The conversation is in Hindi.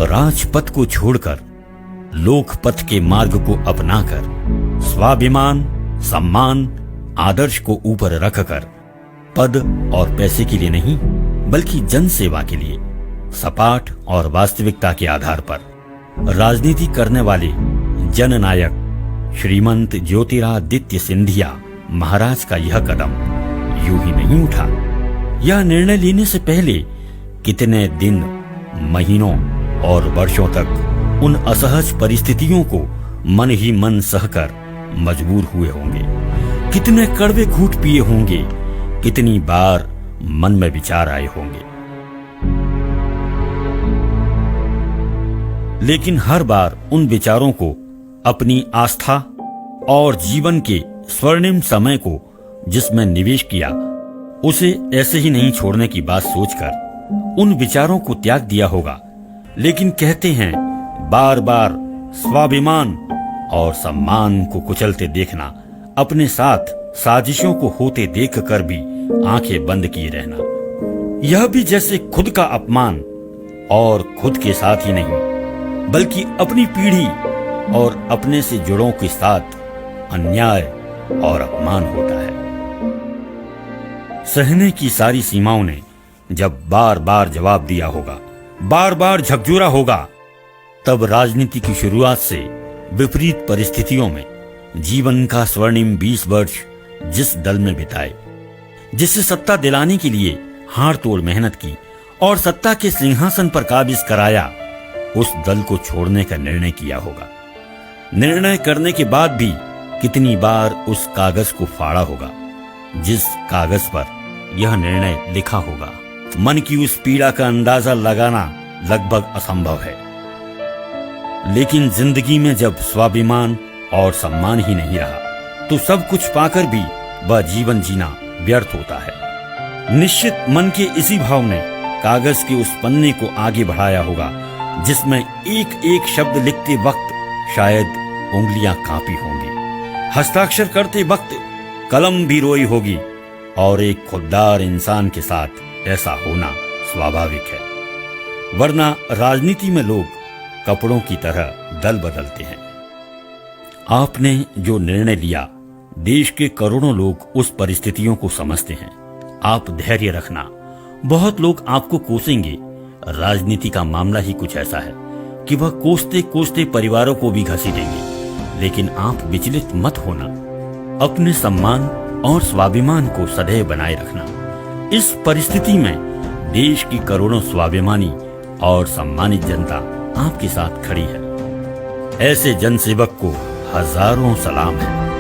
राजपथ को छोड़कर लोकपथ के मार्ग को अपनाकर स्वाभिमान, सम्मान, आदर्श को ऊपर रखकर पद और पैसे के लिए नहीं बल्कि जन सेवा के लिए सपाट और वास्तविकता के आधार पर राजनीति करने वाले जननायक श्रीमंत ज्योतिरादित्य सिंधिया महाराज का यह कदम यूं ही नहीं उठा। यह निर्णय लेने से पहले कितने दिन, महीनों और वर्षों तक उन असहज परिस्थितियों को मन ही मन सहकर मजबूर हुए होंगे। कितने कड़वे घूंट पिए होंगे, कितनी बार मन में विचार आए होंगे। लेकिन हर बार उन विचारों को, अपनी आस्था और जीवन के स्वर्णिम समय को जिसमें निवेश किया, उसे ऐसे ही नहीं छोड़ने की बात सोचकर उन विचारों को त्याग दिया होगा। लेकिन कहते हैं, बार बार स्वाभिमान और सम्मान को कुचलते देखना, अपने साथ साजिशों को होते देखकर भी आंखें बंद किए रहना, यह भी जैसे खुद का अपमान और खुद के साथ ही नहीं बल्कि अपनी पीढ़ी और अपने से जुड़ों के साथ अन्याय और अपमान होता है। सहने की सारी सीमाओं ने जब बार बार जवाब दिया होगा, बार बार झकझोरा होगा, तब राजनीति की शुरुआत से विपरीत परिस्थितियों में जीवन का स्वर्णिम 20 वर्ष जिस दल में बिताए, जिसे सत्ता दिलाने के लिए हाड़ तोड़ मेहनत की और सत्ता के सिंहासन पर काबिज कराया, उस दल को छोड़ने का निर्णय किया होगा। निर्णय करने के बाद भी कितनी बार उस कागज को फाड़ा होगा जिस कागज पर यह निर्णय लिखा होगा। मन की उस पीड़ा का अंदाजा लगाना लगभग असंभव है। लेकिन जिंदगी में जब स्वाभिमान और सम्मान ही नहीं रहा तो सब कुछ पाकर भी वह जीवन जीना व्यर्थ होता है। निश्चित मन के इसी भाव ने कागज के उस पन्ने को आगे बढ़ाया होगा जिसमें एक एक शब्द लिखते वक्त शायद उंगलियां कांपी होंगी, हस्ताक्षर करते वक्त कलम भी रोई होगी, और एक खुददार इंसान के साथ ऐसा होना स्वाभाविक है। वरना राजनीति में लोग कपड़ों की तरह दल बदलते हैं। आपने जो निर्णय लिया, देश के करोड़ों लोग उस परिस्थितियों को समझते हैं। आप धैर्य रखना। बहुत लोग आपको कोसेंगे। राजनीति का मामला ही कुछ ऐसा है कि वह कोसते कोसते परिवारों को भी घसीटेंगे। लेकिन आप विचलित मत होना। अपने सम्मान और स्वाभिमान को सदैव बनाए रखना। इस परिस्थिति में देश की करोड़ों स्वाभिमानी और सम्मानित जनता आपके साथ खड़ी है। ऐसे जनसेवक को हजारों सलाम है।